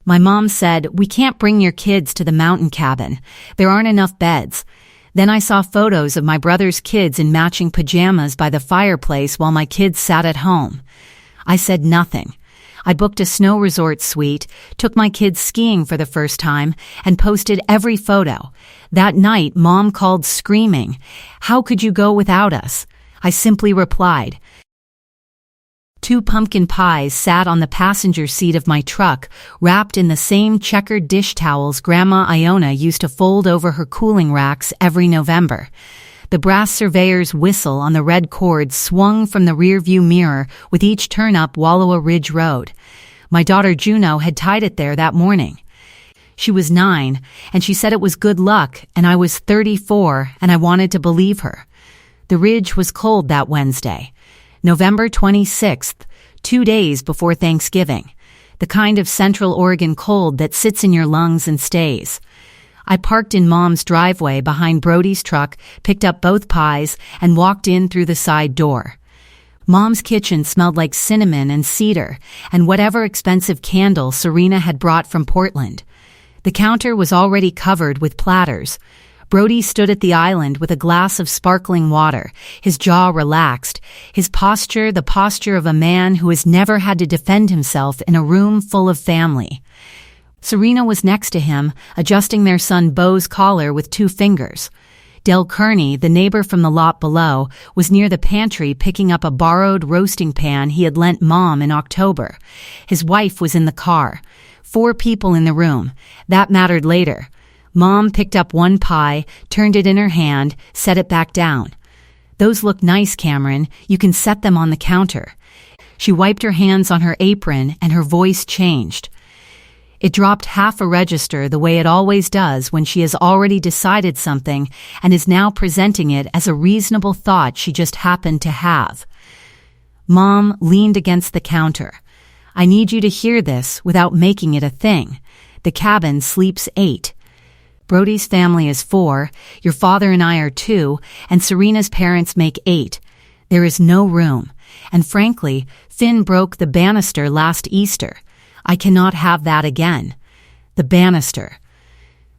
My mom said, "We can't bring your kids to the mountain cabin. There aren't enough beds." Then I saw photos of my brother's kids in matching pajamas by the fireplace while my kids sat at home. I said nothing. I booked a snow resort suite, took my kids skiing for the first time, and posted every photo. That night, Mom called screaming, "How could you go without us?" I simply replied. 2 pumpkin pies sat on the passenger seat of my truck, wrapped in the same checkered dish towels Grandma Iona used to fold over her cooling racks every November. The brass surveyor's whistle on the red cord swung from the rearview mirror with each turn up Wallowa Ridge Road. My daughter Juno had tied it there that morning. She was 9, and she said it was good luck, and I was 34, and I wanted to believe her. The ridge was cold that Wednesday, November 26th, 2 days before Thanksgiving, the kind of Central Oregon cold that sits in your lungs and stays. I parked in Mom's driveway behind Brody's truck, picked up both pies, and walked in through the side door. Mom's kitchen smelled like cinnamon and cedar, and whatever expensive candle Serena had brought from Portland. The counter was already covered with platters. Brody stood at the island with a glass of sparkling water, his jaw relaxed, his posture the posture of a man who has never had to defend himself in a room full of family. Serena was next to him, adjusting their son Beau's collar with 2 fingers. Del Kearney, the neighbor from the lot below, was near the pantry picking up a borrowed roasting pan he had lent Mom in October. His wife was in the car. 4 people in the room. That mattered later. Mom picked up 1 pie, turned it in her hand, set it back down. "Those look nice, Cameron. You can set them on the counter." She wiped her hands on her apron and her voice changed. It dropped half a register the way it always does when she has already decided something and is now presenting it as a reasonable thought she just happened to have. Mom leaned against the counter. "I need you to hear this without making it a thing. The cabin sleeps 8. Brody's family is 4, your father and I are 2, and Serena's parents make 8. There is no room. And frankly, Finn broke the banister last Easter. I cannot have that again." The banister.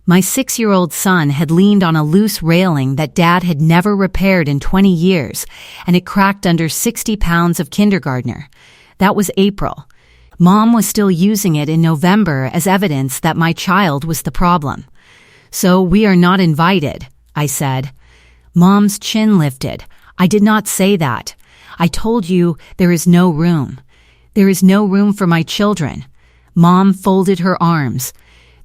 My 6-year-old son had leaned on a loose railing that Dad had never repaired in 20 years, and it cracked under 60 pounds of kindergartner. That was April. Mom was still using it in November as evidence that my child was the problem. "So we are not invited," I said. Mom's chin lifted. "I did not say that. I told you there is no room. There is no room for my children." Mom folded her arms.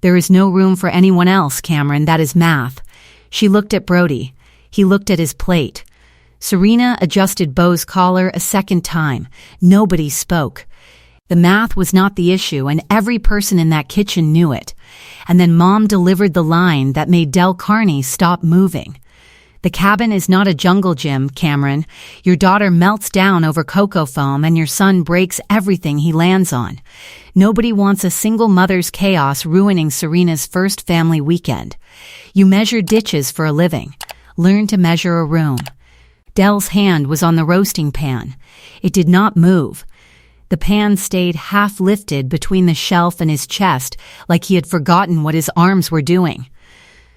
"There is no room for anyone else, Cameron. That is math." She looked at Brody. He looked at his plate. Serena adjusted Beau's collar a second time. Nobody spoke. The math was not the issue, and every person in that kitchen knew it. And then Mom delivered the line that made Del Kearney stop moving. "The cabin is not a jungle gym, Cameron. Your daughter melts down over cocoa foam and your son breaks everything he lands on. Nobody wants a single mother's chaos ruining Serena's first family weekend. You measure ditches for a living. Learn to measure a room." Del's hand was on the roasting pan. It did not move. The pan stayed half lifted between the shelf and his chest, like he had forgotten what his arms were doing.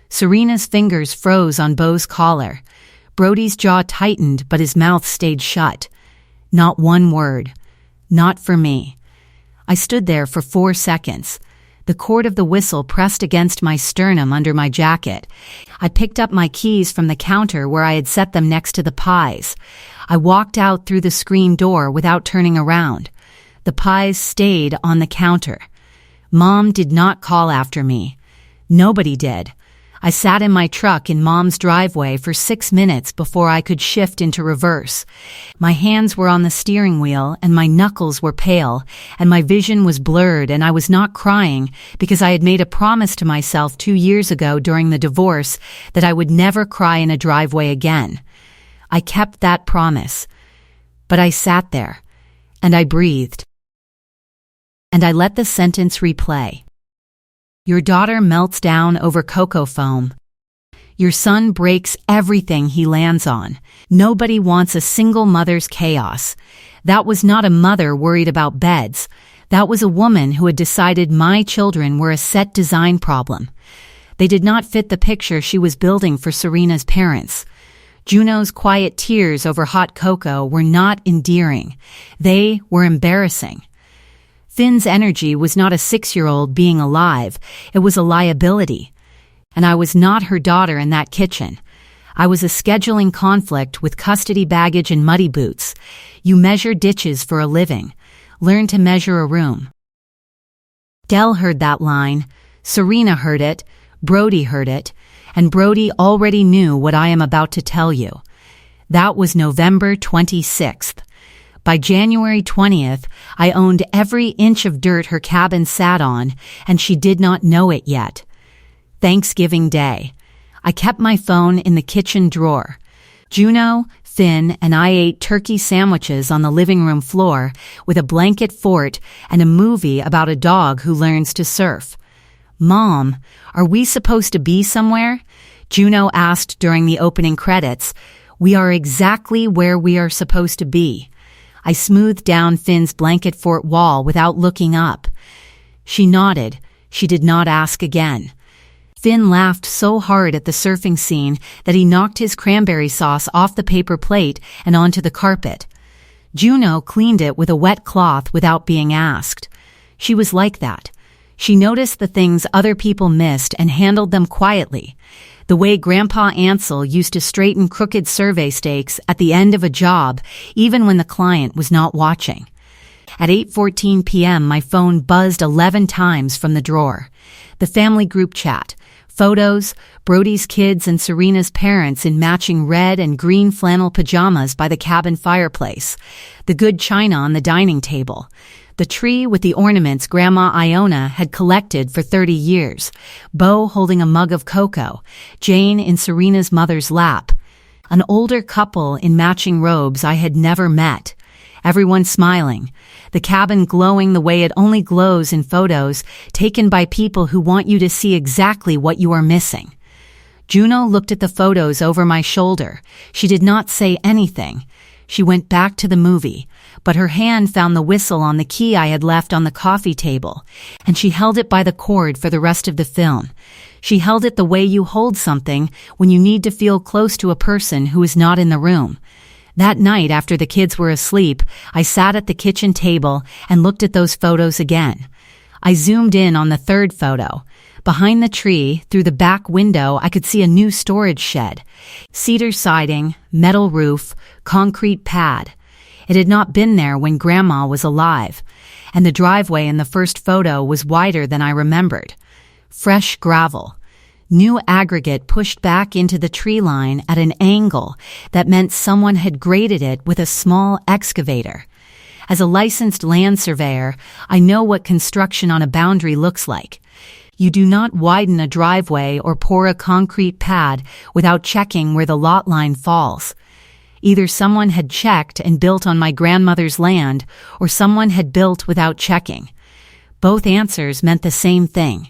Serena's fingers froze on Beau's collar. Brody's jaw tightened, but his mouth stayed shut. Not one word. Not for me. I stood there for 4 seconds. The cord of the whistle pressed against my sternum under my jacket. I picked up my keys from the counter where I had set them next to the pies. I walked out through the screen door without turning around. The pies stayed on the counter. Mom did not call after me. Nobody did. I sat in my truck in Mom's driveway for 6 minutes before I could shift into reverse. My hands were on the steering wheel and my knuckles were pale, and my vision was blurred, and I was not crying because I had made a promise to myself 2 years ago during the divorce that I would never cry in a driveway again. I kept that promise. But I sat there, and I breathed. And I let the sentence replay. Your daughter melts down over cocoa foam. Your son breaks everything he lands on. Nobody wants a single mother's chaos. That was not a mother worried about beds. That was a woman who had decided my children were a set design problem. They did not fit the picture she was building for Serena's parents. Juno's quiet tears over hot cocoa were not endearing. They were embarrassing. Finn's energy was not a 6-year-old being alive. It was a liability. And I was not her daughter in that kitchen. I was a scheduling conflict with custody baggage and muddy boots. You measure ditches for a living. Learn to measure a room. Dell heard that line. Serena heard it. Brody heard it. And Brody already knew what I am about to tell you. That was November 26th. By January 20th, I owned every inch of dirt her cabin sat on, and she did not know it yet. Thanksgiving Day. I kept my phone in the kitchen drawer. Juno, Finn, and I ate turkey sandwiches on the living room floor with a blanket fort and a movie about a dog who learns to surf. "Mom, are we supposed to be somewhere?" Juno asked during the opening credits. "We are exactly where we are supposed to be." I smoothed down Finn's blanket fort wall without looking up. She nodded. She did not ask again. Finn laughed so hard at the surfing scene that he knocked his cranberry sauce off the paper plate and onto the carpet. Juno cleaned it with a wet cloth without being asked. She was like that. She noticed the things other people missed and handled them quietly. The way Grandpa Ansel used to straighten crooked survey stakes at the end of a job, even when the client was not watching. At 8:14 p.m., my phone buzzed 11 times from the drawer. The family group chat. Photos, Brody's kids and Serena's parents in matching red and green flannel pajamas by the cabin fireplace. The good china on the dining table. The tree with the ornaments Grandma Iona had collected for 30 years. Bo holding a mug of cocoa. Jane in Serena's mother's lap. An older couple in matching robes I had never met. Everyone smiling. The cabin glowing the way it only glows in photos taken by people who want you to see exactly what you are missing. Juno looked at the photos over my shoulder. She did not say anything. She went back to the movie, but her hand found the whistle on the key I had left on the coffee table, and she held it by the cord for the rest of the film. She held it the way you hold something when you need to feel close to a person who is not in the room. That night, after the kids were asleep, I sat at the kitchen table and looked at those photos again. I zoomed in on the third photo. Behind the tree, through the back window, I could see a new storage shed. Cedar siding, metal roof, concrete pad. It had not been there when Grandma was alive, and the driveway in the first photo was wider than I remembered. Fresh gravel. New aggregate pushed back into the tree line at an angle that meant someone had graded it with a small excavator. As a licensed land surveyor, I know what construction on a boundary looks like. You do not widen a driveway or pour a concrete pad without checking where the lot line falls. Either someone had checked and built on my grandmother's land, or someone had built without checking. Both answers meant the same thing.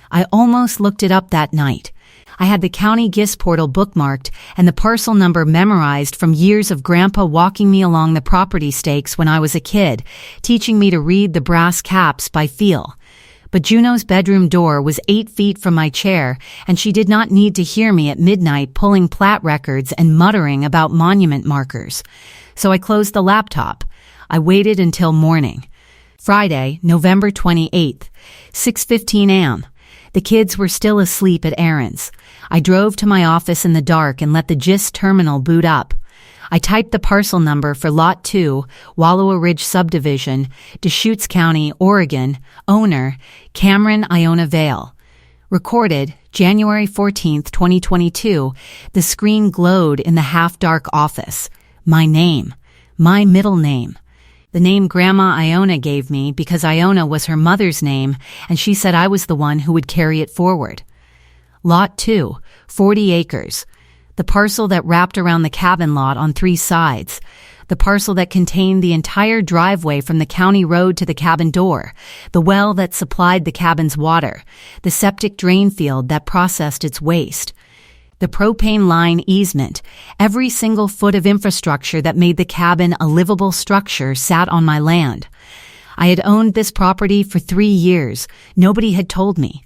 I almost looked it up that night. I had the county GIS portal bookmarked and the parcel number memorized from years of Grandpa walking me along the property stakes when I was a kid, teaching me to read the brass caps by feel. But Juno's bedroom door was 8 feet from my chair, and she did not need to hear me at midnight pulling plat records and muttering about monument markers. So I closed the laptop. I waited until morning. Friday, November 28th, 6:15 a.m. The kids were still asleep at Aaron's. I drove to my office in the dark and let the GIS terminal boot up. I typed the parcel number for Lot 2, Wallowa Ridge Subdivision, Deschutes County, Oregon, owner, Cameron Iona Vale. Recorded, January 14, 2022, the screen glowed in the half-dark office. My name. My middle name. The name Grandma Iona gave me because Iona was her mother's name, and she said I was the one who would carry it forward. Lot 2, 40 acres. The parcel that wrapped around the cabin lot on 3 sides. The parcel that contained the entire driveway from the county road to the cabin door. The well that supplied the cabin's water. The septic drain field that processed its waste. The propane line easement. Every single foot of infrastructure that made the cabin a livable structure sat on my land. I had owned this property for 3 years. Nobody had told me.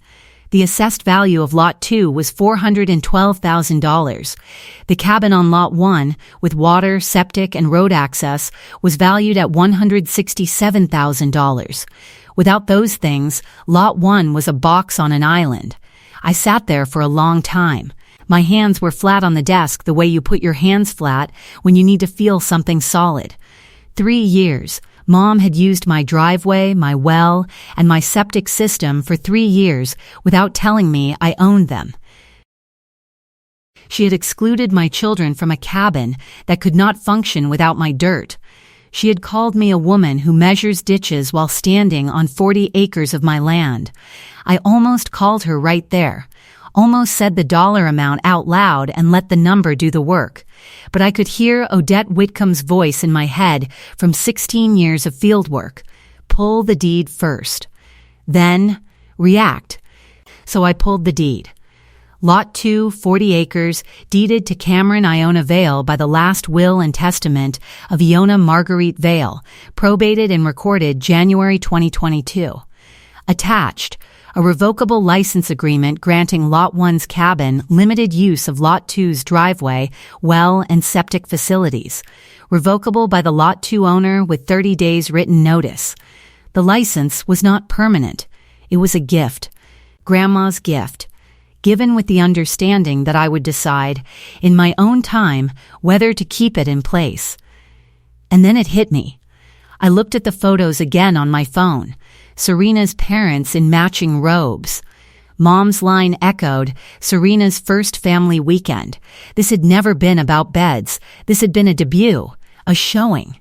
The assessed value of Lot 2 was $412,000. The cabin on Lot 1, with water, septic, and road access, was valued at $167,000. Without those things, Lot 1 was a box on an island. I sat there for a long time. My hands were flat on the desk the way you put your hands flat when you need to feel something solid. 3 years. Mom had used my driveway, my well, and my septic system for 3 years without telling me I owned them. She had excluded my children from a cabin that could not function without my dirt. She had called me a woman who measures ditches while standing on 40 acres of my land. I almost called her right there. Almost said the dollar amount out loud and let the number do the work. But I could hear Odette Whitcomb's voice in my head from 16 years of field work. Pull the deed first. Then, react. So I pulled the deed. Lot 2, 40 acres, deeded to Cameron Iona Vale by the last will and testament of Iona Marguerite Vale, probated and recorded January 2022. Attached, a revocable license agreement granting Lot 1's cabin limited use of Lot 2's driveway, well, and septic facilities. Revocable by the Lot 2 owner with 30 days written notice. The license was not permanent. It was a gift. Grandma's gift. Given with the understanding that I would decide, in my own time, whether to keep it in place. And then it hit me. I looked at the photos again on my phone. Serena's parents in matching robes. Mom's line echoed, Serena's first family weekend. This had never been about beds. This had been a debut, a showing.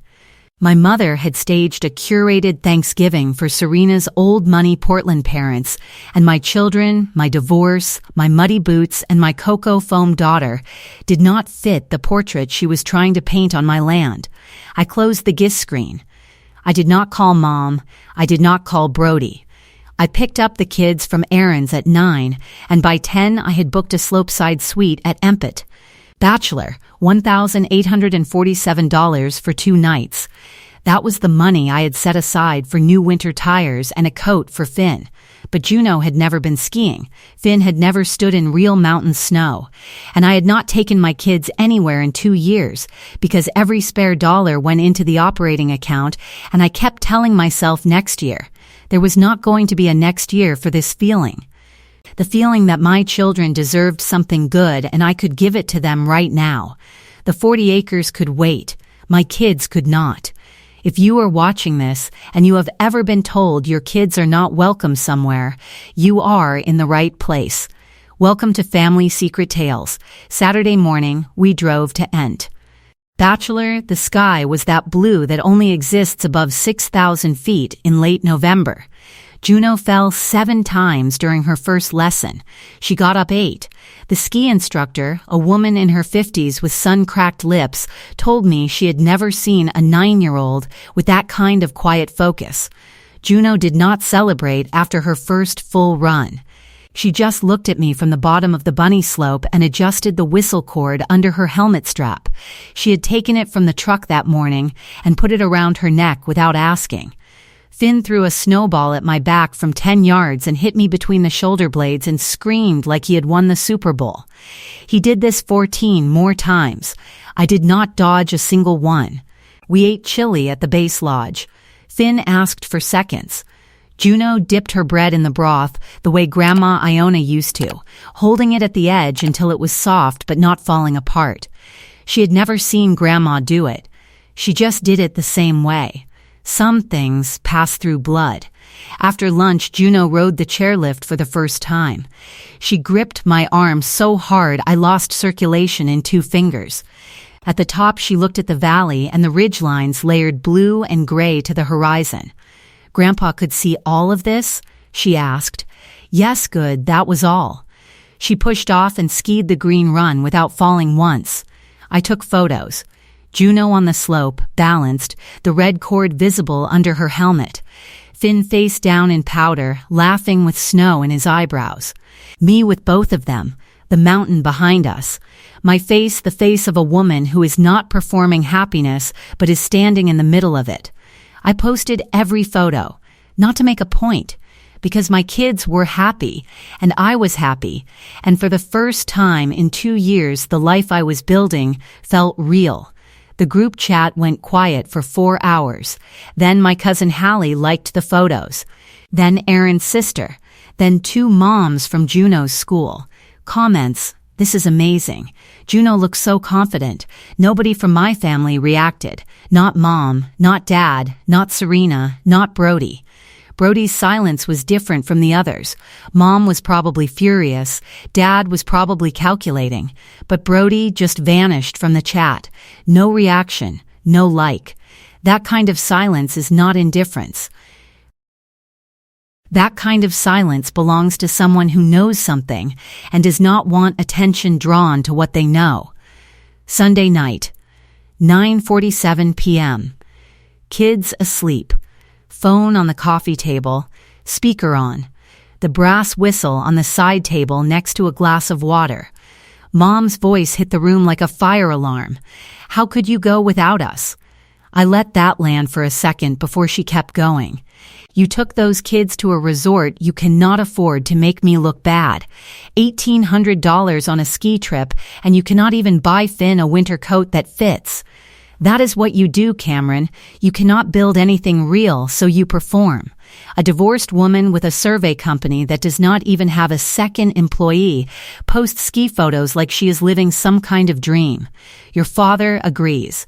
My mother had staged a curated Thanksgiving for Serena's old money Portland parents, and my children, my divorce, my muddy boots, and my cocoa foam daughter did not fit the portrait she was trying to paint on my land. I closed the gift screen. I did not call Mom. I did not call Brody. I picked up the kids from errands at 9, and by 10 I had booked a slopeside suite at Empit. Bachelor, $1,847 for 2 nights. That was the money I had set aside for new winter tires and a coat for Finn. But Juno had never been skiing. Finn had never stood in real mountain snow. And I had not taken my kids anywhere in 2 years because every spare dollar went into the operating account, and I kept telling myself next year. There was not going to be a next year for this feeling. The feeling that my children deserved something good and I could give it to them right now. The 40 acres could wait. My kids could not. If you are watching this and you have ever been told your kids are not welcome somewhere, you are in the right place. Welcome to Family Secret Tales. Saturday morning, we drove to Ent. Bachelor, the sky was that blue that only exists above 6,000 feet in late November. Juno fell 7 times during her first lesson. She got up 8. The ski instructor, a woman in her 50s with sun-cracked lips, told me she had never seen a 9-year-old with that kind of quiet focus. Juno did not celebrate after her first full run. She just looked at me from the bottom of the bunny slope and adjusted the whistle cord under her helmet strap. She had taken it from the truck that morning and put it around her neck without asking. Finn threw a snowball at my back from 10 yards and hit me between the shoulder blades and screamed like he had won the Super Bowl. He did this 14 more times. I did not dodge a single one. We ate chili at the base lodge. Finn asked for seconds. Juno dipped her bread in the broth the way Grandma Iona used to, holding it at the edge until it was soft but not falling apart. She had never seen Grandma do it. She just did it the same way. Some things pass through blood. After lunch, Juno rode the chairlift for the first time. She gripped my arm so hard I lost circulation in 2 fingers. At the top, she looked at the valley and the ridge lines layered blue and gray to the horizon. Grandpa could see all of this? She asked. Yes, good, that was all. She pushed off and skied the green run without falling once. I took photos. Juno on the slope, balanced, the red cord visible under her helmet. Finn face down in powder, laughing with snow in his eyebrows. Me with both of them, the mountain behind us. My face, the face of a woman who is not performing happiness, but is standing in the middle of it. I posted every photo, not to make a point, because my kids were happy, and I was happy, and for the first time in 2 years the life I was building felt real. The group chat went quiet for 4 hours. Then my cousin Hallie liked the photos. Then Aaron's sister. Then 2 moms from Juno's school. Comments, "This is amazing. Juno looks so confident." Nobody from my family reacted. Not Mom, not Dad, not Serena, not Brody. Brody's silence was different from the others. Mom was probably furious. Dad was probably calculating. But Brody just vanished from the chat. No reaction, no like. That kind of silence is not indifference. That kind of silence belongs to someone who knows something and does not want attention drawn to what they know. Sunday night, 9:47 p.m. Kids asleep. Phone on the coffee table, speaker on. The brass whistle on the side table next to a glass of water. Mom's voice hit the room like a fire alarm. "How could you go without us?" I let that land for a second before she kept going. "You took those kids to a resort you cannot afford to make me look bad. $1,800 on a ski trip, and you cannot even buy Finn a winter coat that fits. That is what you do, Cameron. You cannot build anything real, so you perform. A divorced woman with a survey company that does not even have a second employee posts ski photos like she is living some kind of dream. Your father agrees.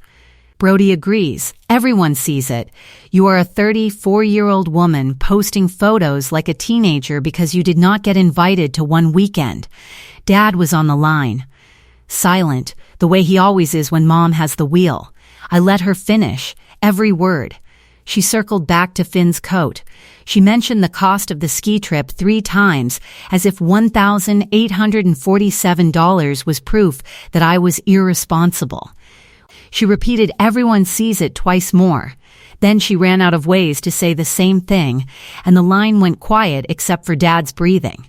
Brody agrees. Everyone sees it. You are a 34-year-old woman posting photos like a teenager because you did not get invited to one weekend." Dad was on the line. Silent, the way he always is when Mom has the wheel. I let her finish, every word. She circled back to Finn's coat. She mentioned the cost of the ski trip 3 times, as if $1,847 was proof that I was irresponsible. She repeated everyone sees it twice more. Then she ran out of ways to say the same thing, and the line went quiet except for Dad's breathing.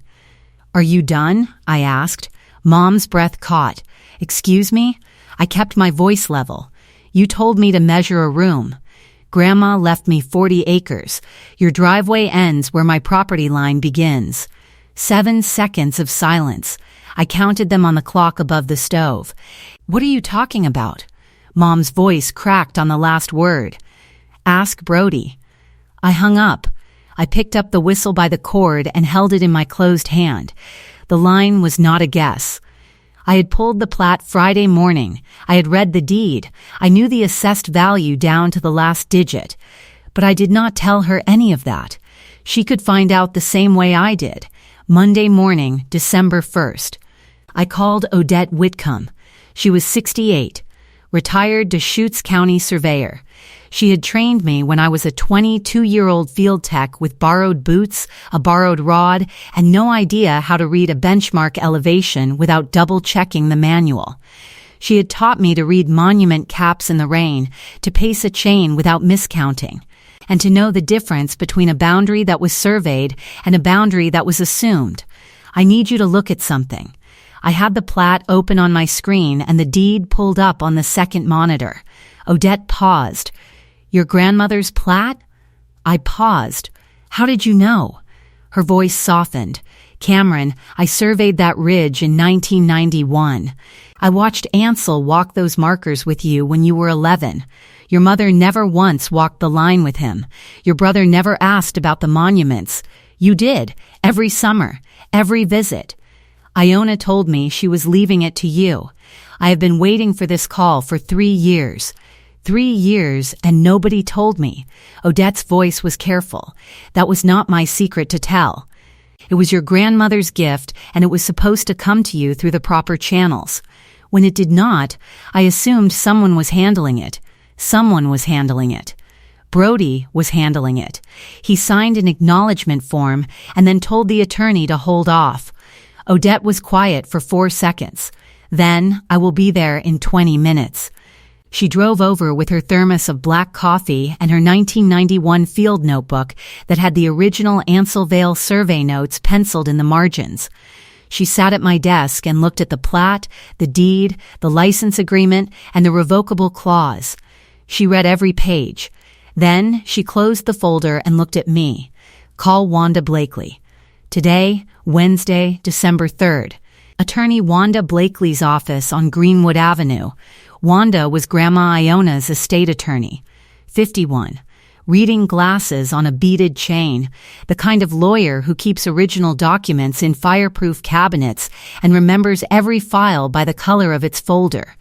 "Are you done?" I asked. Mom's breath caught. "Excuse me?" I kept my voice level. "You told me to measure a room. Grandma left me 40 acres. Your driveway ends where my property line begins." 7 seconds of silence. I counted them on the clock above the stove. "What are you talking about?" Mom's voice cracked on the last word. "Ask Brody." I hung up. I picked up the whistle by the cord and held it in my closed hand. The line was not a guess. I had pulled the plat Friday morning. I had read the deed. I knew the assessed value down to the last digit. But I did not tell her any of that. She could find out the same way I did. Monday morning, December 1st. I called Odette Whitcomb. She was 68, retired Deschutes County surveyor. She had trained me when I was a 22-year-old field tech with borrowed boots, a borrowed rod, and no idea how to read a benchmark elevation without double-checking the manual. She had taught me to read monument caps in the rain, to pace a chain without miscounting, and to know the difference between a boundary that was surveyed and a boundary that was assumed. I need you to look at something. I had the plat open on my screen and the deed pulled up on the second monitor. Odette paused. "Your grandmother's plat?" I paused. "How did you know?" Her voice softened. "Cameron, I surveyed that ridge in 1991. I watched Ansel walk those markers with you when you were 11. Your mother never once walked the line with him. Your brother never asked about the monuments. You did, every summer, every visit. Iona told me she was leaving it to you. I have been waiting for this call for 3 years. 3 years, and nobody told me." Odette's voice was careful. "That was not my secret to tell. It was your grandmother's gift, and it was supposed to come to you through the proper channels. When it did not, I assumed someone was handling it. Someone was handling it. Brody was handling it. He signed an acknowledgement form and then told the attorney to hold off." Odette was quiet for 4 seconds. Then, "I will be there in 20 minutes. She drove over with her thermos of black coffee and her 1991 field notebook that had the original Anselvale survey notes penciled in the margins. She sat at my desk and looked at the plat, the deed, the license agreement, and the revocable clause. She read every page. Then she closed the folder and looked at me. Call Wanda Blakely. Today, Wednesday, December 3rd. Attorney Wanda Blakely's office on Greenwood Avenue. Wanda was Grandma Iona's estate attorney. 51. Reading glasses on a beaded chain, the kind of lawyer who keeps original documents in fireproof cabinets and remembers every file by the color of its folder.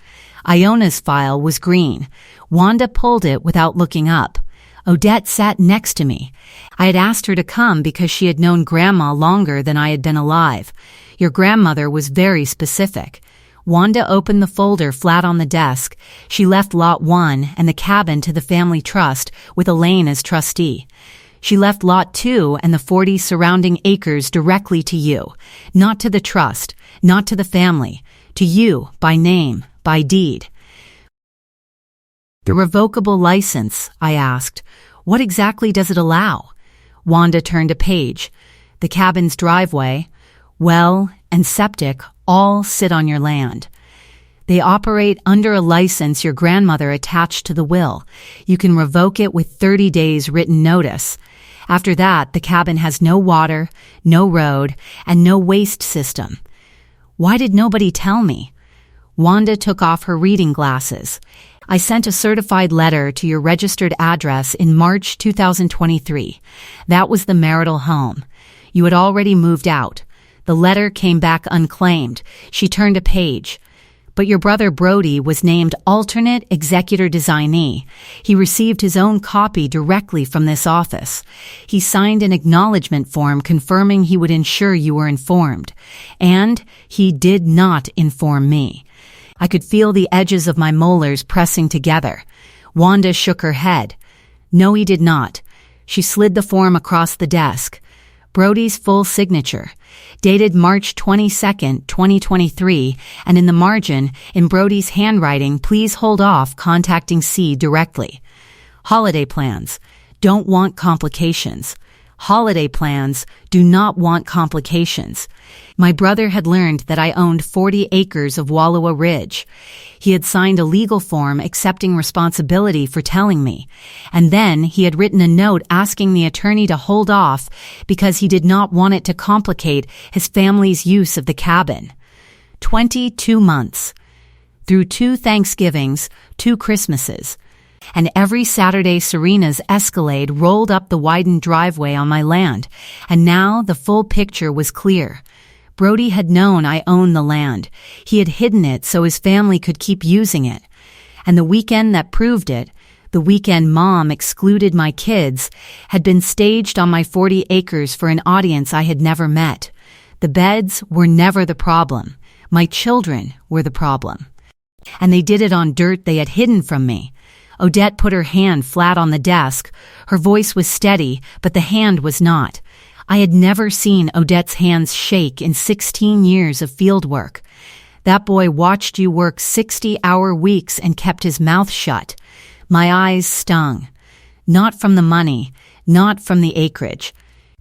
Iona's file was green. Wanda pulled it without looking up. Odette sat next to me. I had asked her to come because she had known Grandma longer than I had been alive. Your grandmother was very specific. Wanda opened the folder flat on the desk. She left Lot 1 and the cabin to the family trust with Elaine as trustee. She left Lot 2 and the 40 surrounding acres directly to you. Not to the trust, not to the family. To you, by name, by deed. The revocable license, I asked. What exactly does it allow? Wanda turned a page. The cabin's driveway, well, and septic all sit on your land. They operate under a license your grandmother attached to the will. You can revoke it with 30 days written notice. After that, the cabin has no water, no road, and no waste system. Why did nobody tell me? Wanda took off her reading glasses. I sent a certified letter to your registered address in March 2023. That was the marital home. You had already moved out. The letter came back unclaimed. She turned a page. But your brother Brody was named alternate executor designee. He received his own copy directly from this office. He signed an acknowledgement form confirming he would ensure you were informed. And he did not inform me. I could feel the edges of my molars pressing together. Wanda shook her head. No, he did not. She slid the form across the desk. Brody's full signature, dated March 22nd, 2023, and in the margin, in Brody's handwriting, please hold off contacting C directly. Holiday plans. Don't want complications. Holiday plans do not want complications. My brother had learned that I owned 40 acres of Wallowa Ridge. He had signed a legal form accepting responsibility for telling me, and then he had written a note asking the attorney to hold off because he did not want it to complicate his family's use of the cabin. 22 months. Through 2 Thanksgivings, 2 Christmases. And every Saturday Serena's Escalade rolled up the widened driveway on my land, and now the full picture was clear. Brody had known I owned the land. He had hidden it so his family could keep using it. And the weekend that proved it, the weekend Mom excluded my kids, had been staged on my 40 acres for an audience I had never met. The beds were never the problem. My children were the problem. And they did it on dirt they had hidden from me. Odette put her hand flat on the desk. Her voice was steady, but the hand was not. I had never seen Odette's hands shake in 16 years of field work. That boy watched you work 60-hour weeks and kept his mouth shut. My eyes stung. Not from the money, not from the acreage.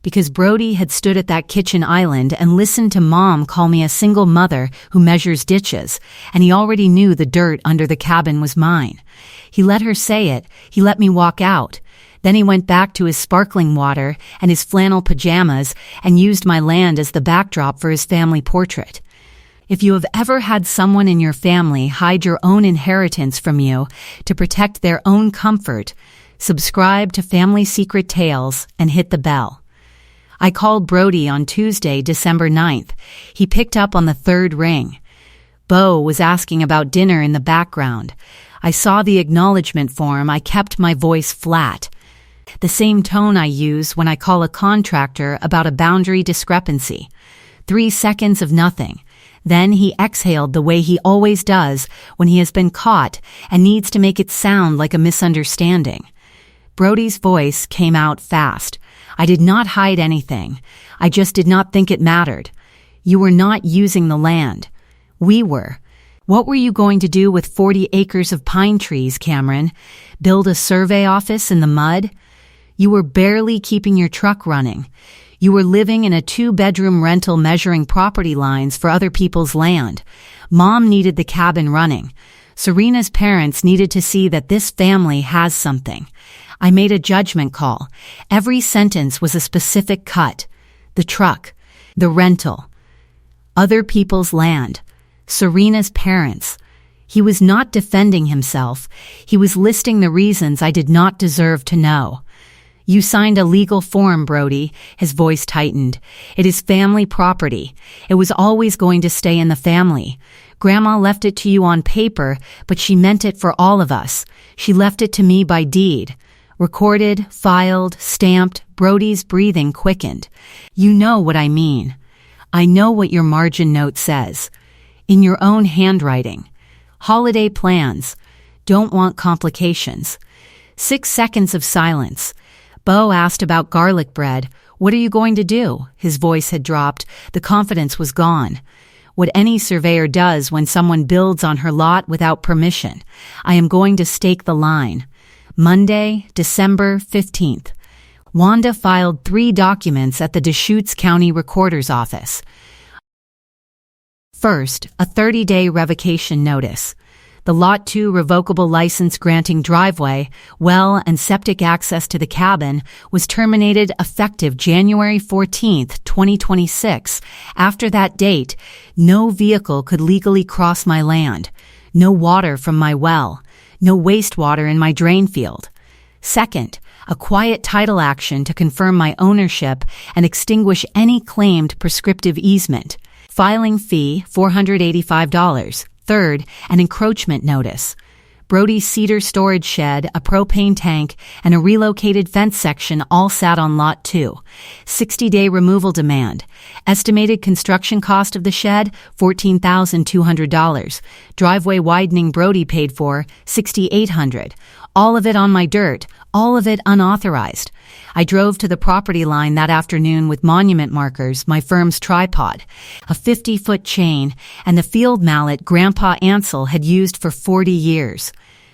Because Brody had stood at that kitchen island and listened to Mom call me a single mother who measures ditches, and he already knew the dirt under the cabin was mine. He let her say it. He let me walk out. Then he went back to his sparkling water and his flannel pajamas and used my land as the backdrop for his family portrait. If you have ever had someone in your family hide your own inheritance from you to protect their own comfort, subscribe to Family Secret Tales and hit the bell. I called Brody on Tuesday, December 9th. He picked up on the 3rd ring. Bo was asking about dinner in the background. I saw the acknowledgement form. I kept my voice flat. The same tone I use when I call a contractor about a boundary discrepancy. 3 seconds of nothing. Then he exhaled the way he always does when he has been caught and needs to make it sound like a misunderstanding. Brody's voice came out fast. I did not hide anything. I just did not think it mattered. You were not using the land. We were. What were you going to do with 40 acres of pine trees, Cameron? Build a survey office in the mud? You were barely keeping your truck running. You were living in a 2-bedroom rental measuring property lines for other people's land. Mom needed the cabin running. Serena's parents needed to see that this family has something. I made a judgment call. Every sentence was a specific cut. The truck, the rental, other people's land, Serena's parents. He was not defending himself. He was listing the reasons I did not deserve to know. You signed a legal form, Brody. His voice tightened. It is family property. It was always going to stay in the family. Grandma left it to you on paper, but she meant it for all of us. She left it to me by deed. Recorded, filed, stamped. Brody's breathing quickened. You know what I mean. I know what your margin note says. In your own handwriting. Holiday plans. Don't want complications. 6 seconds of silence. Bo asked about garlic bread. What are you going to do? His voice had dropped. The confidence was gone. What any surveyor does when someone builds on her lot without permission. I am going to stake the line. Monday, December 15th. Wanda filed 3 documents at the Deschutes County Recorder's Office. First, a 30-day revocation notice. The Lot 2 revocable license granting driveway, well, and septic access to the cabin was terminated effective January 14, 2026. After that date, no vehicle could legally cross my land, no water from my well, no wastewater in my drain field. Second, a quiet title action to confirm my ownership and extinguish any claimed prescriptive easement. Filing fee, $485. Third, an encroachment notice. Brody's cedar storage shed, a propane tank, and a relocated fence section all sat on Lot 2. 60-day removal demand. Estimated construction cost of the shed, $14,200. Driveway widening Brody paid for, $6,800. All of it on my dirt, all of it unauthorized. I drove to the property line that afternoon with monument markers, my firm's tripod, a 50-foot chain, and the field mallet Grandpa Ansel had used for 40 years.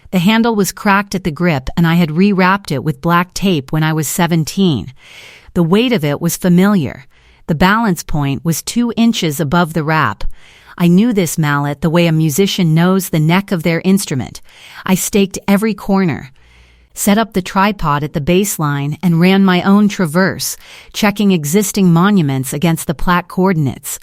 The handle was cracked at the grip, and I had rewrapped it with black tape when I was 17. The weight of it was familiar. The balance point was 2 inches above the wrap. I knew this mallet the way a musician knows the neck of their instrument. I staked every corner, set up the tripod at the baseline, and ran my own traverse, checking existing monuments against the plat coordinates.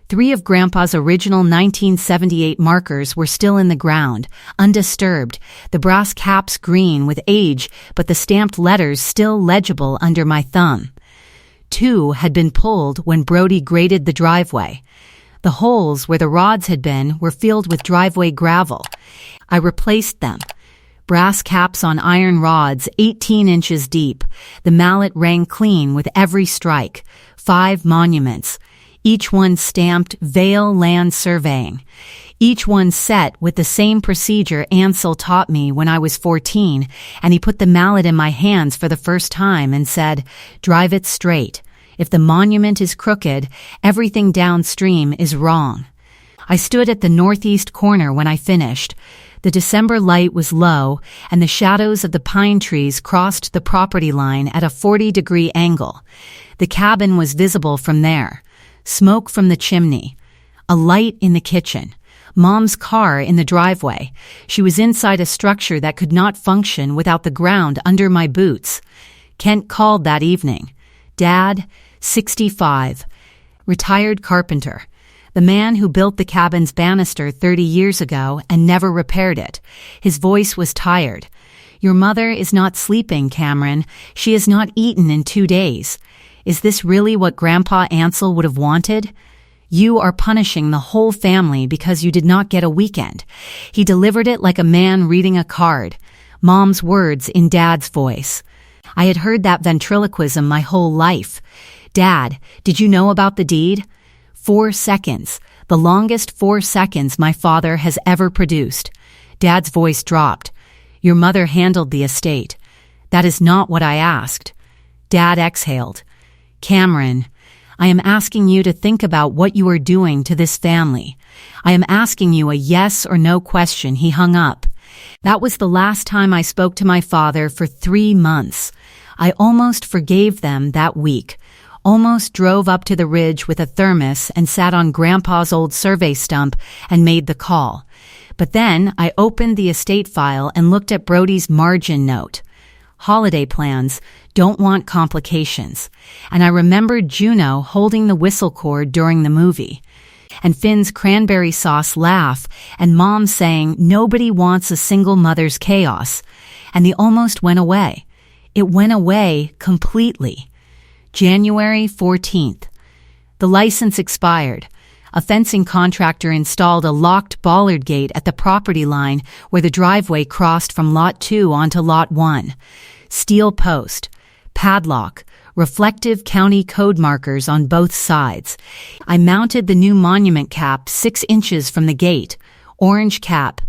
3 of Grandpa's original 1978 markers were still in the ground, undisturbed, the brass caps green with age, but the stamped letters still legible under my thumb. 2 had been pulled when Brody graded the driveway. The holes where the rods had been were filled with driveway gravel. I replaced them. Brass caps on iron rods 18 inches deep. The mallet rang clean with every strike. 5 monuments. Each one stamped Vale Land Surveying. Each one set with the same procedure Ansel taught me when I was 14, and he put the mallet in my hands for the first time and said, "Drive it straight. If the monument is crooked, everything downstream is wrong." I stood at the northeast corner when I finished. The December light was low, and the shadows of the pine trees crossed the property line at a 40-degree angle. The cabin was visible from there. Smoke from the chimney. A light in the kitchen. Mom's car in the driveway. She was inside a structure that could not function without the ground under my boots. Kent called that evening. Dad, 65. Retired carpenter. The man who built the cabin's banister 30 years ago and never repaired it. His voice was tired. "Your mother is not sleeping, Cameron. She has not eaten in 2 days. Is this really what Grandpa Ansel would have wanted? You are punishing the whole family because you did not get a weekend." He delivered it like a man reading a card. Mom's words in Dad's voice. I had heard that ventriloquism my whole life. "Dad, did you know about the deed?" 4 seconds, the longest 4 seconds my father has ever produced. Dad's voice dropped. "Your mother handled the estate." "That is not what I asked." Dad exhaled. "Cameron, I am asking you to think about what you are doing to this family. I am asking you a yes or no question." He hung up. That was the last time I spoke to my father for 3 months. I almost forgave them that week. Almost drove up to the ridge with a thermos and sat on Grandpa's old survey stump and made the call. But then I opened the estate file and looked at Brody's margin note. holiday plans, don't want complications. And I remembered Juno holding the whistle cord during the movie. And Finn's cranberry sauce laugh, and Mom saying nobody wants a single mother's chaos. And they almost went away. It went away completely. January 14th. The license expired. A fencing contractor installed a locked bollard gate at the property line where the driveway crossed from Lot 2 onto Lot 1. Steel post, padlock, reflective county code markers on both sides. I mounted the new monument cap 6 inches from the gate. Orange cap.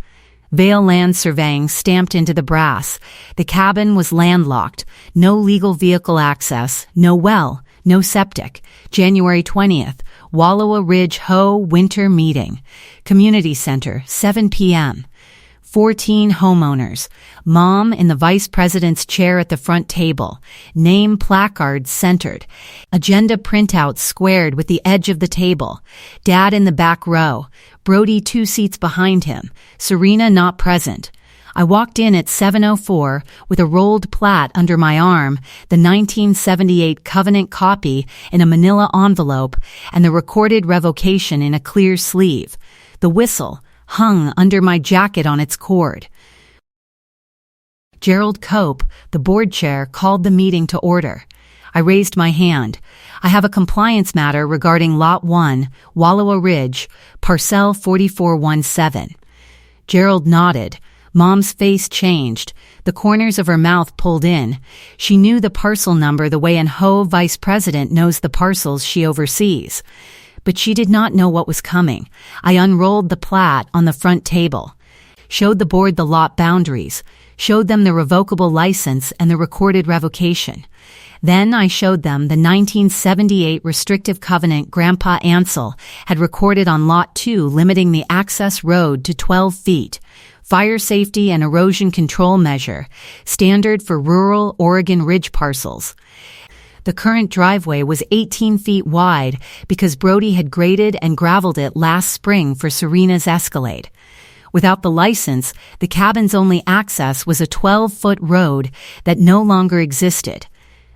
Vale Land Surveying stamped into the brass. The cabin was landlocked. No legal vehicle access. No well. No septic. January 20th. Wallowa Ridge Ho Winter Meeting. Community Center, 7 p.m. 14 homeowners. Mom in the vice president's chair at the front table. Name placard centered. Agenda printout squared with the edge of the table. Dad in the back row. Brody 2 seats behind him. Serena not present. I walked in at 7:04 with a rolled plat under my arm, the 1978 covenant copy in a manila envelope, and the recorded revocation in a clear sleeve. The whistle hung under my jacket on its cord. Gerald Cope, the board chair, called the meeting to order. I raised my hand. I have a compliance matter regarding Lot 1, Wallowa Ridge, Parcel 4417. Gerald nodded. Mom's face changed. The corners of her mouth pulled in. She knew the parcel number the way an Ho vice president knows the parcels she oversees. But she did not know what was coming. I unrolled the plat on the front table, showed the board the lot boundaries, showed them the revocable license and the recorded revocation. Then I showed them the 1978 restrictive covenant Grandpa Ansel had recorded on Lot 2 limiting the access road to 12 feet. Fire safety and erosion control measure, standard for rural Oregon ridge parcels. The current driveway was 18 feet wide because Brody had graded and graveled it last spring for Serena's Escalade. Without the license, the cabin's only access was a 12-foot road that no longer existed.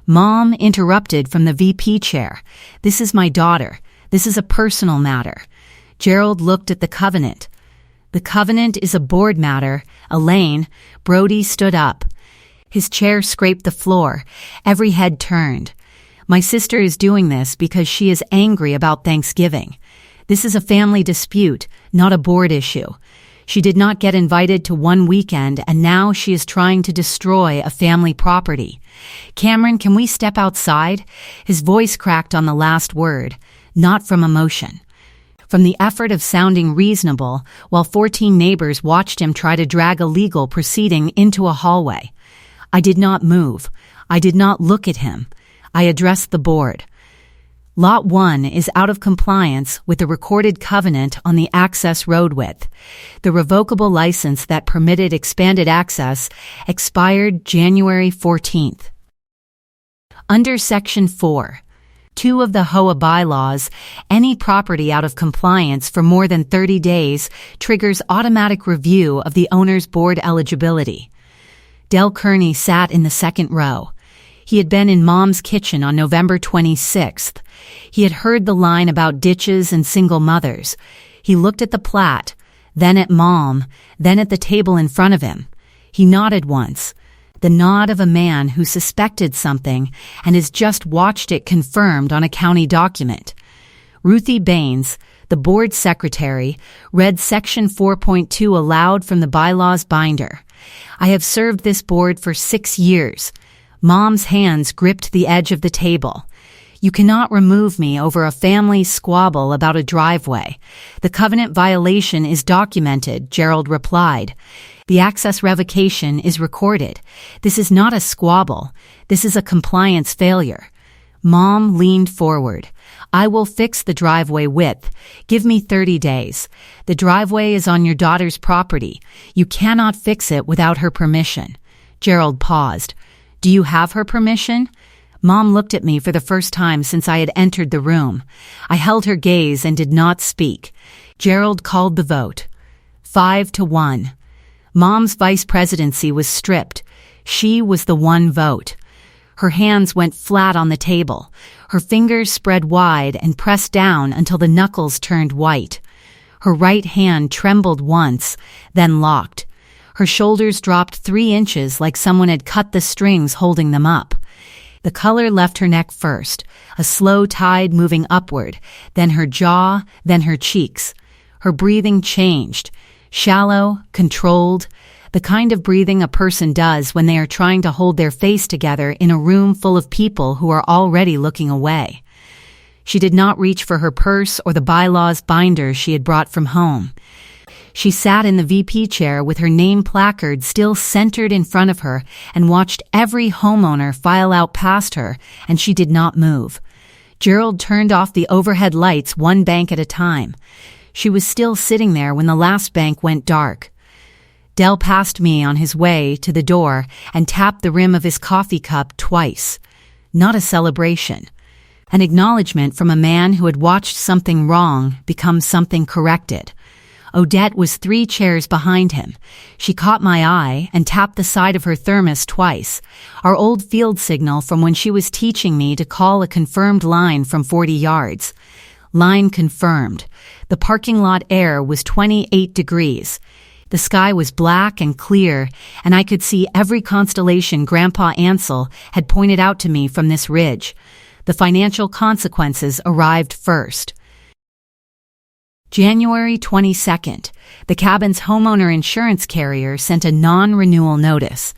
Mom interrupted from the VP chair. This is my daughter. This is a personal matter. Gerald looked at the covenant. The covenant is a board matter. Elaine. Brody stood up. His chair scraped the floor. Every head turned. My sister is doing this because she is angry about Thanksgiving. This is a family dispute, not a board issue. She did not get invited to one weekend, and now she is trying to destroy a family property. Cameron, can we step outside? His voice cracked on the last word, not from emotion. From the effort of sounding reasonable, while 14 neighbors watched him try to drag a legal proceeding into a hallway. I did not move. I did not look at him. I addressed the board. Lot 1 is out of compliance with the recorded covenant on the access road width. The revocable license that permitted expanded access expired January 14th. Under Section 4. 2 of the HOA bylaws, any property out of compliance for more than 30 days triggers automatic review of the owner's board eligibility. Del Kearney sat in the second row. He had been in Mom's kitchen on November 26th. He had heard the line about ditches and single mothers. He looked at the plat, then at Mom, then at the table in front of him. He nodded once. The nod of a man who suspected something and has just watched it confirmed on a county document. Ruthie Baines, the board secretary, read Section 4.2 aloud from the bylaws binder. I have served this board for 6 years. Mom's hands gripped the edge of the table. You cannot remove me over a family squabble about a driveway. The covenant violation is documented, Gerald replied. The access revocation is recorded. This is not a squabble. This is a compliance failure. Mom leaned forward. I will fix the driveway width. Give me 30 days. The driveway is on your daughter's property. You cannot fix it without her permission. Gerald paused. Do you have her permission? Mom looked at me for the first time since I had entered the room. I held her gaze and did not speak. Gerald called the vote. 5-1. Mom's vice presidency was stripped. She was the one vote. Her hands went flat on the table. Her fingers spread wide and pressed down until the knuckles turned white. Her right hand trembled once, then locked. Her shoulders dropped 3 inches like someone had cut the strings holding them up. The color left her neck first, a slow tide moving upward, then her jaw, then her cheeks. Her breathing changed. Shallow, controlled, the kind of breathing a person does when they are trying to hold their face together in a room full of people who are already looking away. She did not reach for her purse or the bylaws binder she had brought from home. She sat in the VP chair with her name placard still centered in front of her and watched every homeowner file out past her, and she did not move. Gerald turned off the overhead lights one bank at a time. She was still sitting there when the last bank went dark. Dell passed me on his way to the door and tapped the rim of his coffee cup twice. Not a celebration. An acknowledgement from a man who had watched something wrong become something corrected. Odette was 3 chairs behind him. She caught my eye and tapped the side of her thermos twice, our old field signal from when she was teaching me to call a confirmed line from 40 yards. Line confirmed. The parking lot air was 28 degrees. The sky was black and clear, and I could see every constellation Grandpa Ansel had pointed out to me from this ridge. The financial consequences arrived first. January 22nd, the cabin's homeowner insurance carrier sent a non-renewal notice.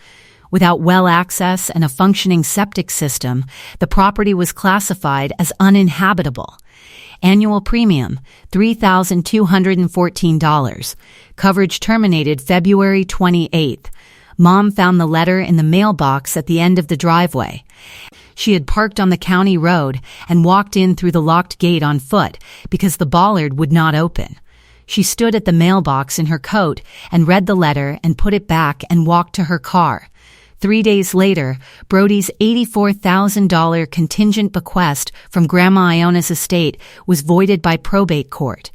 Without well access and a functioning septic system, the property was classified as uninhabitable. Annual premium, $3,214. Coverage terminated February 28th. Mom found the letter in the mailbox at the end of the driveway. She had parked on the county road and walked in through the locked gate on foot because the bollard would not open. She stood at the mailbox in her coat and read the letter and put it back and walked to her car. 3 days later, Brody's $84,000 contingent bequest from Grandma Iona's estate was voided by probate court.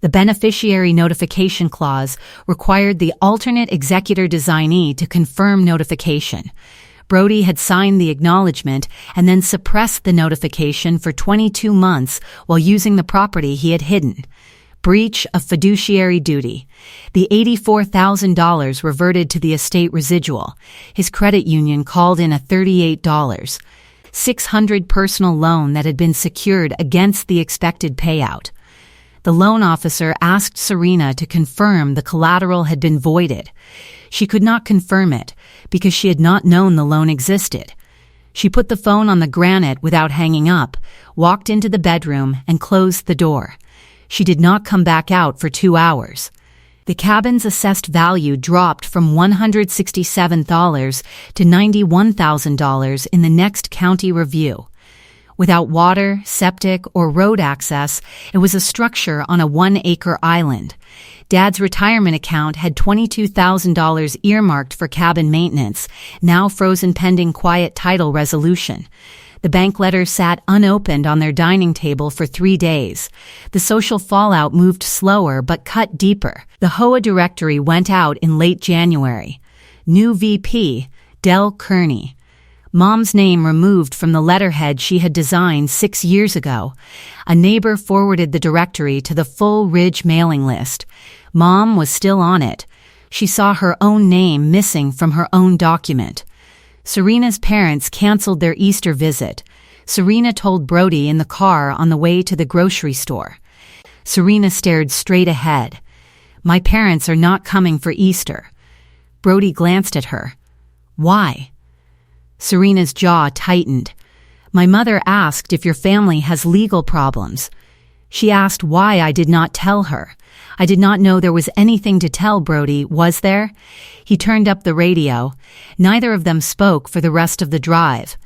The beneficiary notification clause required the alternate executor designee to confirm notification. Brody had signed the acknowledgement and then suppressed the notification for 22 months while using the property he had hidden. Breach of fiduciary duty. The $84,000 reverted to the estate residual. His credit union called in a $38,600 personal loan that had been secured against the expected payout. The loan officer asked Serena to confirm the collateral had been voided. She could not confirm it because she had not known the loan existed. She put the phone on the granite without hanging up, walked into the bedroom, and closed the door. She did not come back out for 2 hours. The cabin's assessed value dropped from $167 to $91,000 in the next county review. Without water, septic, or road access, it was a structure on a 1-acre island. Dad's retirement account had $22,000 earmarked for cabin maintenance, now frozen pending quiet title resolution. The bank letter sat unopened on their dining table for 3 days. The social fallout moved slower but cut deeper. The HOA directory went out in late January. New VP, Del Kearney. Mom's name removed from the letterhead she had designed 6 years ago. A neighbor forwarded the directory to the full Ridge mailing list. Mom was still on it. She saw her own name missing from her own document. Serena's parents canceled their Easter visit. Serena told Brody in the car on the way to the grocery store. Serena stared straight ahead. "My parents are not coming for Easter." Brody glanced at her. "Why?" Serena's jaw tightened. "My mother asked if your family has legal problems. She asked why I did not tell her. I did not know there was anything to tell, Brody, was there?" He turned up the radio. Neither of them spoke for the rest of the drive.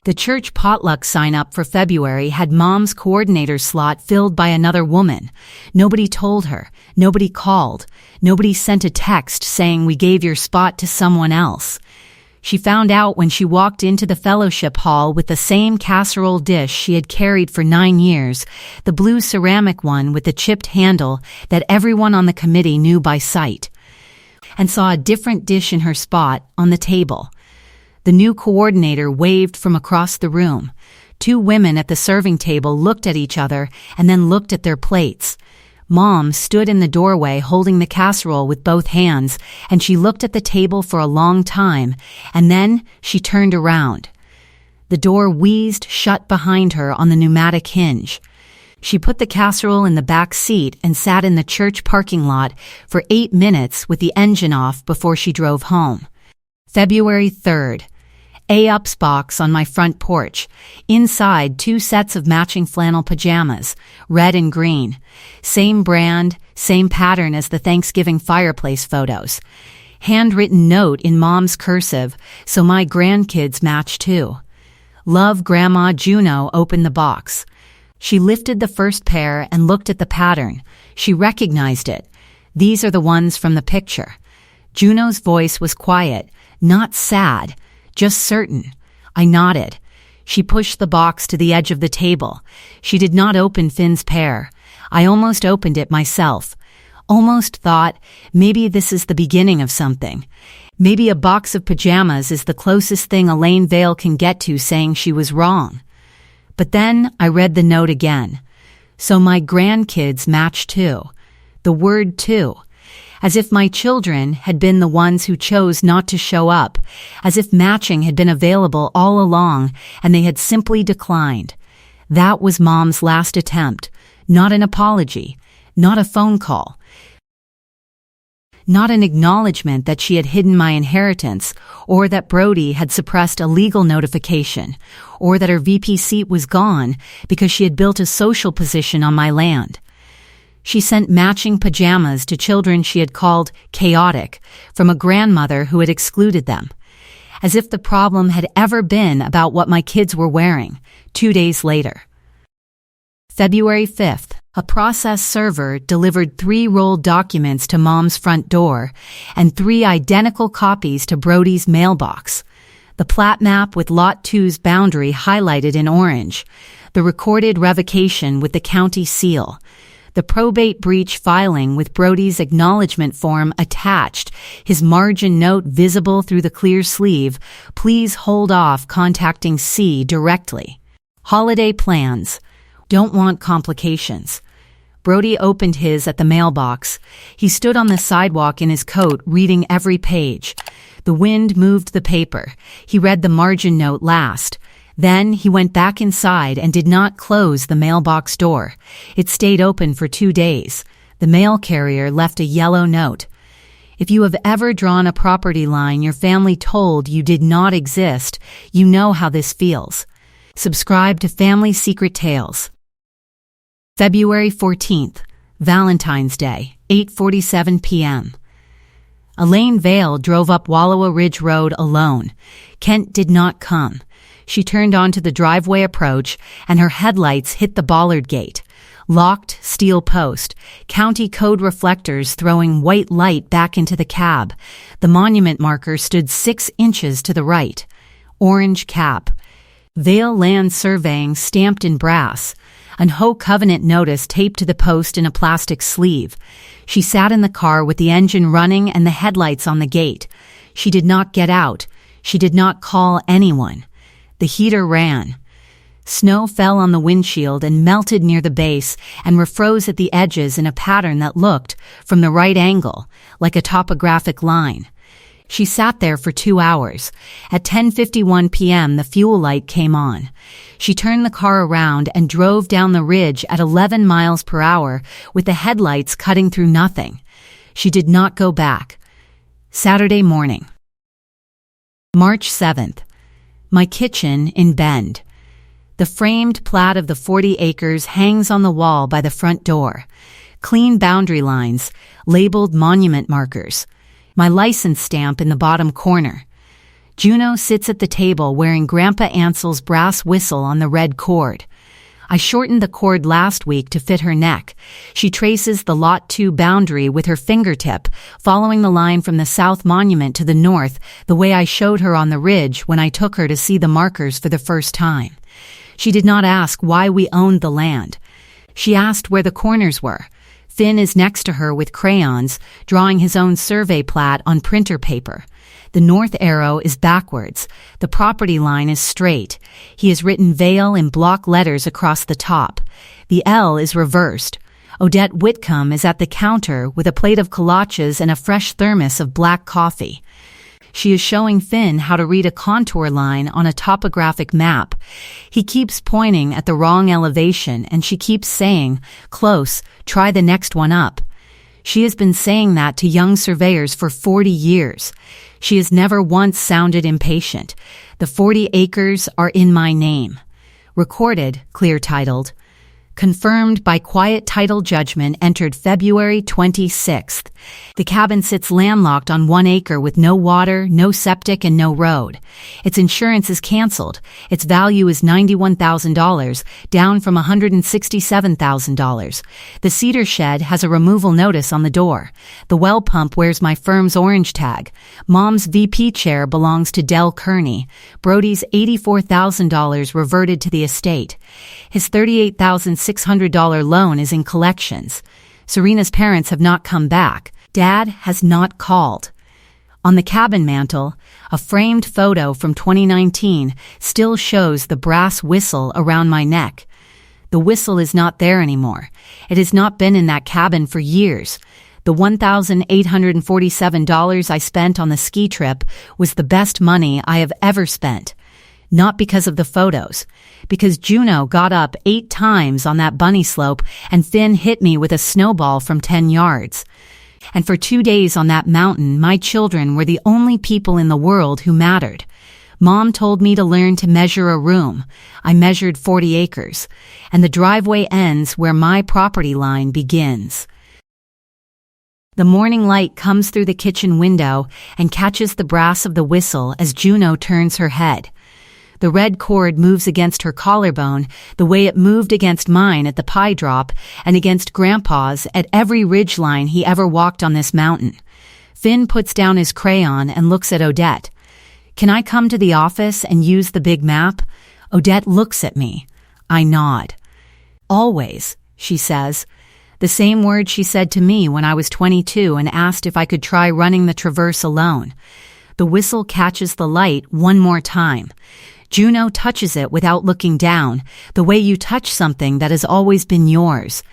The church potluck sign-up for February had Mom's coordinator slot filled by another woman. Nobody told her. Nobody called. Nobody sent a text saying we gave your spot to someone else. She found out when she walked into the fellowship hall with the same casserole dish she had carried for 9 years, the blue ceramic one with the chipped handle that everyone on the committee knew by sight, and saw a different dish in her spot on the table. The new coordinator waved from across the room. Two women at the serving table looked at each other and then looked at their plates. Mom stood in the doorway holding the casserole with both hands, and she looked at the table for a long time, and then she turned around. The door wheezed shut behind her on the pneumatic hinge. She put the casserole in the back seat and sat in the church parking lot for 8 minutes with the engine off before she drove home. February 3rd. A-Ups box on my front porch. Inside, 2 sets of matching flannel pajamas, red and green. Same brand, same pattern as the Thanksgiving fireplace photos. Handwritten note in Mom's cursive, so my grandkids match too. Love, Grandma. Juno opened the box. She lifted the first pair and looked at the pattern. She recognized it. These are the ones from the picture. Juno's voice was quiet, not sad, just certain. I nodded. She pushed the box to the edge of the table. She did not open Finn's pair. I almost opened it myself. Almost thought, maybe this is the beginning of something. Maybe a box of pajamas is the closest thing Elaine Vale can get to saying she was wrong. But then I read the note again. So my grandkids match too. The word too. As if my children had been the ones who chose not to show up, as if matching had been available all along and they had simply declined. That was Mom's last attempt. Not an apology, not a phone call, not an acknowledgement that she had hidden my inheritance, or that Brody had suppressed a legal notification, or that her VP seat was gone because she had built a social position on my land. She sent matching pajamas to children she had called chaotic from a grandmother who had excluded them. As if the problem had ever been about what my kids were wearing. 2 days later. February 5th. A process server delivered 3 rolled documents to Mom's front door and 3 identical copies to Brody's mailbox. The plat map with Lot 2's boundary highlighted in orange. The recorded revocation with the county seal. The probate breach filing with Brody's acknowledgement form attached, his margin note visible through the clear sleeve, please hold off contacting C directly. Holiday plans. Don't want complications. Brody opened his at the mailbox. He stood on the sidewalk in his coat, reading every page. The wind moved the paper. He read the margin note last. Then he went back inside and did not close the mailbox door. It stayed open for 2 days. The mail carrier left a yellow note. If you have ever drawn a property line your family told you did not exist, you know how this feels. Subscribe to Family Secret Tales. February 14th, Valentine's Day, 8:47 p.m. Elaine Vale drove up Wallowa Ridge Road alone. Kent did not come. She turned onto the driveway approach, and her headlights hit the bollard gate. Locked steel post, county code reflectors throwing white light back into the cab. The monument marker stood 6 inches to the right. Orange cap. Vale Land Surveying stamped in brass. An Ho Covenant notice taped to the post in a plastic sleeve. She sat in the car with the engine running and the headlights on the gate. She did not get out. She did not call anyone. The heater ran. Snow fell on the windshield and melted near the base and refroze at the edges in a pattern that looked, from the right angle, like a topographic line. She sat there for 2 hours. At 10:51 p.m. the fuel light came on. She turned the car around and drove down the ridge at 11 miles per hour with the headlights cutting through nothing. She did not go back. Saturday morning. March 7th. My kitchen in Bend. The framed plat of the 40 acres hangs on the wall by the front door. Clean boundary lines, labeled monument markers. My license stamp in the bottom corner. Juno sits at the table wearing Grandpa Ansel's brass whistle on the red cord. I shortened the cord last week to fit her neck. She traces the Lot 2 boundary with her fingertip, following the line from the South Monument to the north, the way I showed her on the ridge when I took her to see the markers for the first time. She did not ask why we owned the land. She asked where the corners were. Finn is next to her with crayons, drawing his own survey plat on printer paper. The north arrow is backwards. The property line is straight. He has written Vale in block letters across the top. The L is reversed. Odette Whitcomb is at the counter with a plate of kolaches and a fresh thermos of black coffee. She is showing Finn how to read a contour line on a topographic map. He keeps pointing at the wrong elevation and she keeps saying, "Close, try the next one up." She has been saying that to young surveyors for 40 years. She has never once sounded impatient. The 40 acres are in my name. Recorded, clear titled. Confirmed by quiet title judgment entered February 26th. The cabin sits landlocked on 1 acre with no water, no septic, and no road. Its insurance is canceled. Its value is $91,000, down from $167,000. The cedar shed has a removal notice on the door. The well pump wears my firm's orange tag. Mom's VP chair belongs to Del Kearney. Brody's $84,000 reverted to the estate. His $38,600 loan is in collections. Serena's parents have not come back. Dad has not called. On the cabin mantel, a framed photo from 2019 still shows the brass whistle around my neck. The whistle is not there anymore. It has not been in that cabin for years. The $1,847 I spent on the ski trip was the best money I have ever spent. Not because of the photos, because Juno got up 8 times on that bunny slope and Finn hit me with a snowball from 10 yards. And for 2 days on that mountain, my children were the only people in the world who mattered. Mom told me to learn to measure a room. I measured 40 acres, and the driveway ends where my property line begins. The morning light comes through the kitchen window and catches the brass of the whistle as Juno turns her head. The red cord moves against her collarbone the way it moved against mine at the pie drop and against Grandpa's at every ridgeline he ever walked on this mountain. Finn puts down his crayon and looks at Odette. "Can I come to the office and use the big map?" Odette looks at me. I nod. "Always," she says. The same word she said to me when I was 22 and asked if I could try running the traverse alone. The whistle catches the light one more time. Juno touches it without looking down, the way you touch something that has always been yours.